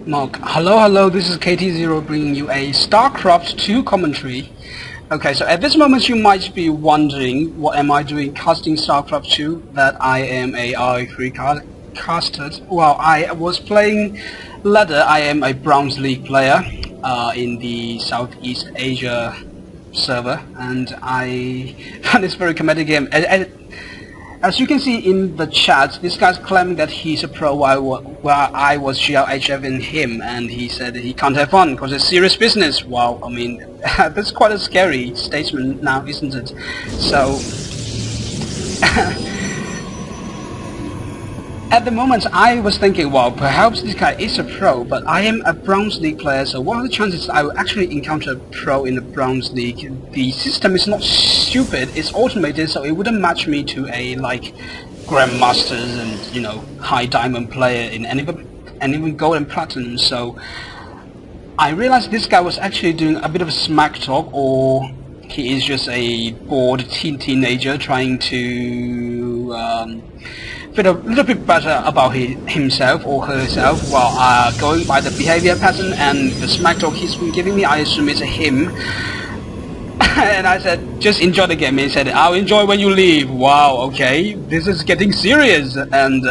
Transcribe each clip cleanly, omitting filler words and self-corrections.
Mark, hello, this is KT0 bringing you a Starcraft 2 commentary. Okay, so at this moment you might be wondering, what am I doing casting Starcraft 2? That I am a RE3 caster. Well, I was playing ladder. I am a Bronze League player in the Southeast Asia server, and I found this very comedic game. As you can see in the chat, this guy's claiming that he's a pro while I was GLHF-ing him, and he said that he can't have fun because it's serious business. Wow, I mean, that's quite a scary statement now, isn't it? So, at the moment I was thinking, well, perhaps this guy is a pro, but I am a Bronze League player, so what are the chances I will actually encounter a pro in the Bronze League? The system is not stupid, it's automated, so it wouldn't match me to a, like, Grandmasters and, you know, high diamond player in and even gold and platinum, so I realized this guy was actually doing a bit of a smack talk, or he is just a bored teenager trying to feel a little bit better about himself or herself. Well, going by the behavior pattern and the smack talk he's been giving me, I assume it's a him. And I said, just enjoy the game. He said, I'll enjoy when you leave. Wow, okay, this is getting serious. And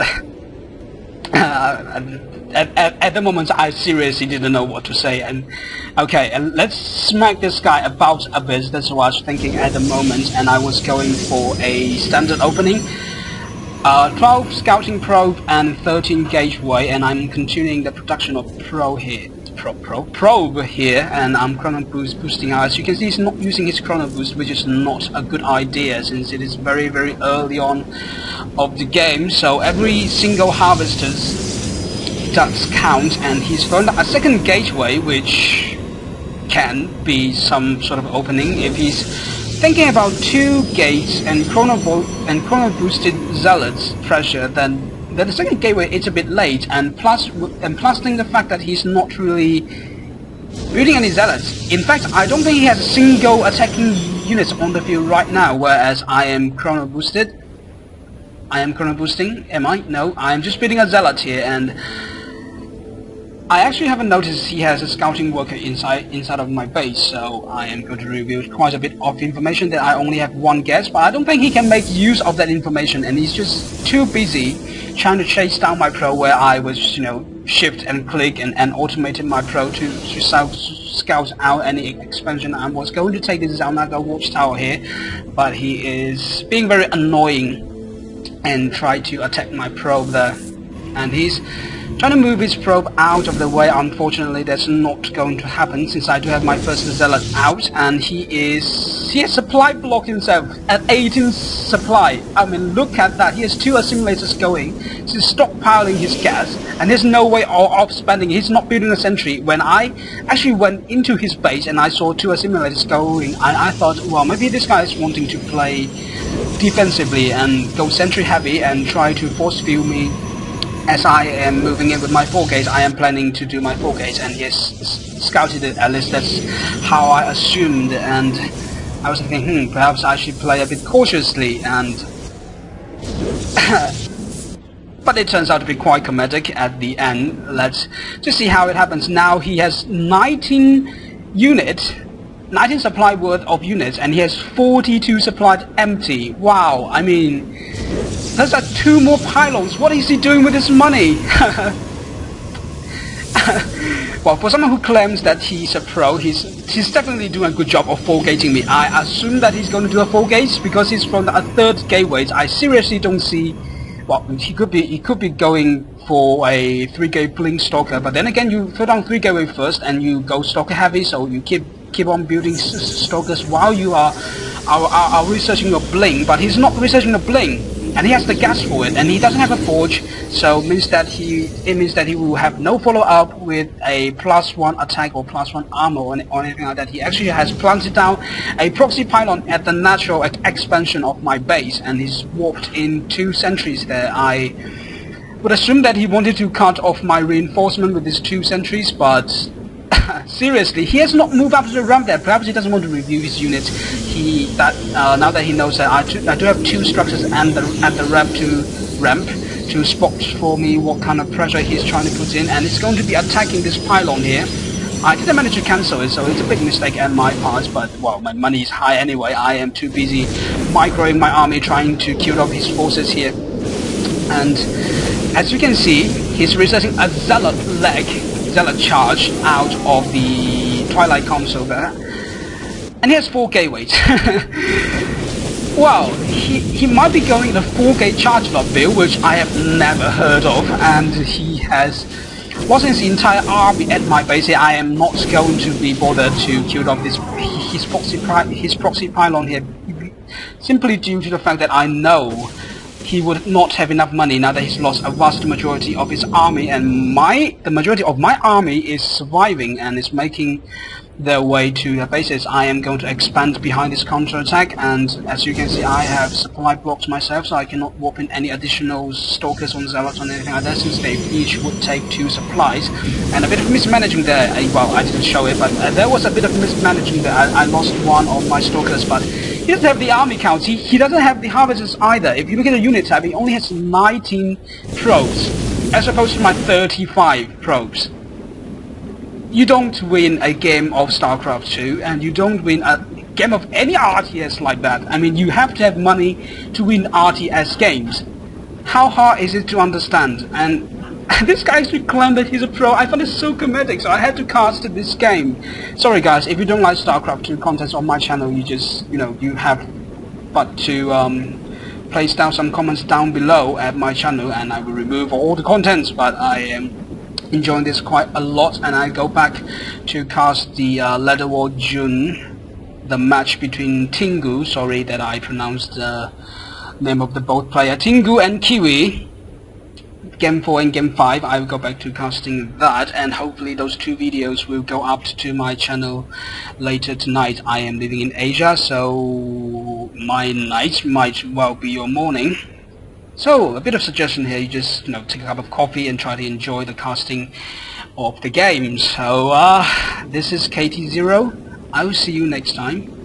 at the moment I seriously didn't know what to say. And okay, let's smack this guy about a bit. That's what I was thinking at the moment, and I was going for a standard opening. 12 scouting probe and 13 gateway, and I'm continuing the production of probe here, and I'm chrono boosting. As you can see, he's not using his chrono boost, which is not a good idea since it is very early on of the game, so every single harvester does count, and he's found a second gateway, which can be some sort of opening if he's thinking about 2 gates and chrono boosted zealots pressure. Then the second gateway is a bit late, and plus the fact that he's not really building any zealots. In fact, I don't think he has a single attacking units on the field right now, whereas I am chrono boosted. I am chrono boosting, am I? No, I am just building a zealot here, and I actually haven't noticed he has a scouting worker inside of my base, so I am going to reveal quite a bit of information that I only have one guess, but I don't think he can make use of that information, and he's just too busy trying to chase down my pro, where I was, you know, shift and click and automated my pro to scout out any expansion. I was going to take this Zalnaga watchtower here, but he is being very annoying and try to attack my probe there, and he's trying to move his probe out of the way. Unfortunately, that's not going to happen since I do have my first zealot out, and he has supply blocked himself at 18 supply. I mean, look at that. He has 2 assimilators going. He's stockpiling his gas, and there's no way of spending. He's not building a sentry. When I actually went into his base and I saw 2 assimilators going, I thought, well, maybe this guy is wanting to play defensively and go sentry heavy and try to force field me. As I am moving in with my 4 gates, I am planning to do my 4 gates, and he has scouted it. At least that's how I assumed, and I was thinking, perhaps I should play a bit cautiously, and but it turns out to be quite comedic at the end. Let's just see how it happens. Now he has 19 supply worth of units, and he has 42 supplied empty. Wow, I mean, there's 2 more pylons. What is he doing with his money? Well, for someone who claims that he's a pro, he's definitely doing a good job of 4-gating me. I assume that he's going to do a 4 gates because he's from a 3rd gateway. I seriously don't see. Well, he could be going for a 3-gate blink stalker, but then again, you throw down 3 gateway first and you go stalker heavy, so you keep on building stalkers while you are researching your bling. But he's not researching the bling, and he has the gas for it, and he doesn't have a forge, so it means that he will have no follow-up with a +1 attack or +1 armor or anything like that. He actually has planted down a proxy pylon at the natural expansion of my base, and he's warped in 2 sentries there. I would assume that he wanted to cut off my reinforcement with his 2 sentries, but seriously, he has not moved up to the ramp there. Perhaps he doesn't want to review his units. Now that he knows that I do have 2 structures and at the ramp to ramp to spot for me what kind of pressure he's trying to put in, and it's going to be attacking this pylon here. I didn't manage to cancel it, so it's a big mistake on my part, but well, my money is high anyway. I am too busy microing my army trying to kill off his forces here. And as you can see, he's resetting a zealot charge out of the Twilight console there. And he has 4 gateways. Well, he might be going the 4-gate charge lot build, which I have never heard of, and he has lost his entire army at my base here. I am not going to be bothered to kill off his proxy pylon here, simply due to the fact that I know he would not have enough money now that he's lost a vast majority of his army, and the majority of my army is surviving and is making their way to their bases. I am going to expand behind this counter-attack, and as you can see, I have supply blocks myself, so I cannot warp in any additional stalkers on zealots or anything like that, since they each would take 2 supplies. And a bit of mismanaging there, well, I didn't show it, but there was a bit of mismanaging there. I lost 1 of my stalkers, but he doesn't have the army counts. He doesn't have the harvesters either. If you look at the unit tab, he only has 19 probes, as opposed to my 35 probes. You don't win a game of Starcraft 2, and you don't win a game of any RTS like that. I mean, you have to have money to win RTS games. How hard is it to understand? And this guy actually claimed that he's a pro. I found it so comedic, so I had to cast this game. Sorry guys, if you don't like Starcraft 2 contents on my channel, you just, you have but to place down some comments down below at my channel, and I will remove all the contents. But I am enjoying this quite a lot, and I go back to cast the Leather War June, the match between Tingu, sorry that I pronounced the name of the both player, Tingu and Kiwi. Game 4 and Game 5, I will go back to casting that, and hopefully those 2 videos will go up to my channel later tonight. I am living in Asia, so my night might well be your morning. So, a bit of suggestion here, you just, take a cup of coffee and try to enjoy the casting of the game. So, this is KT0. I will see you next time.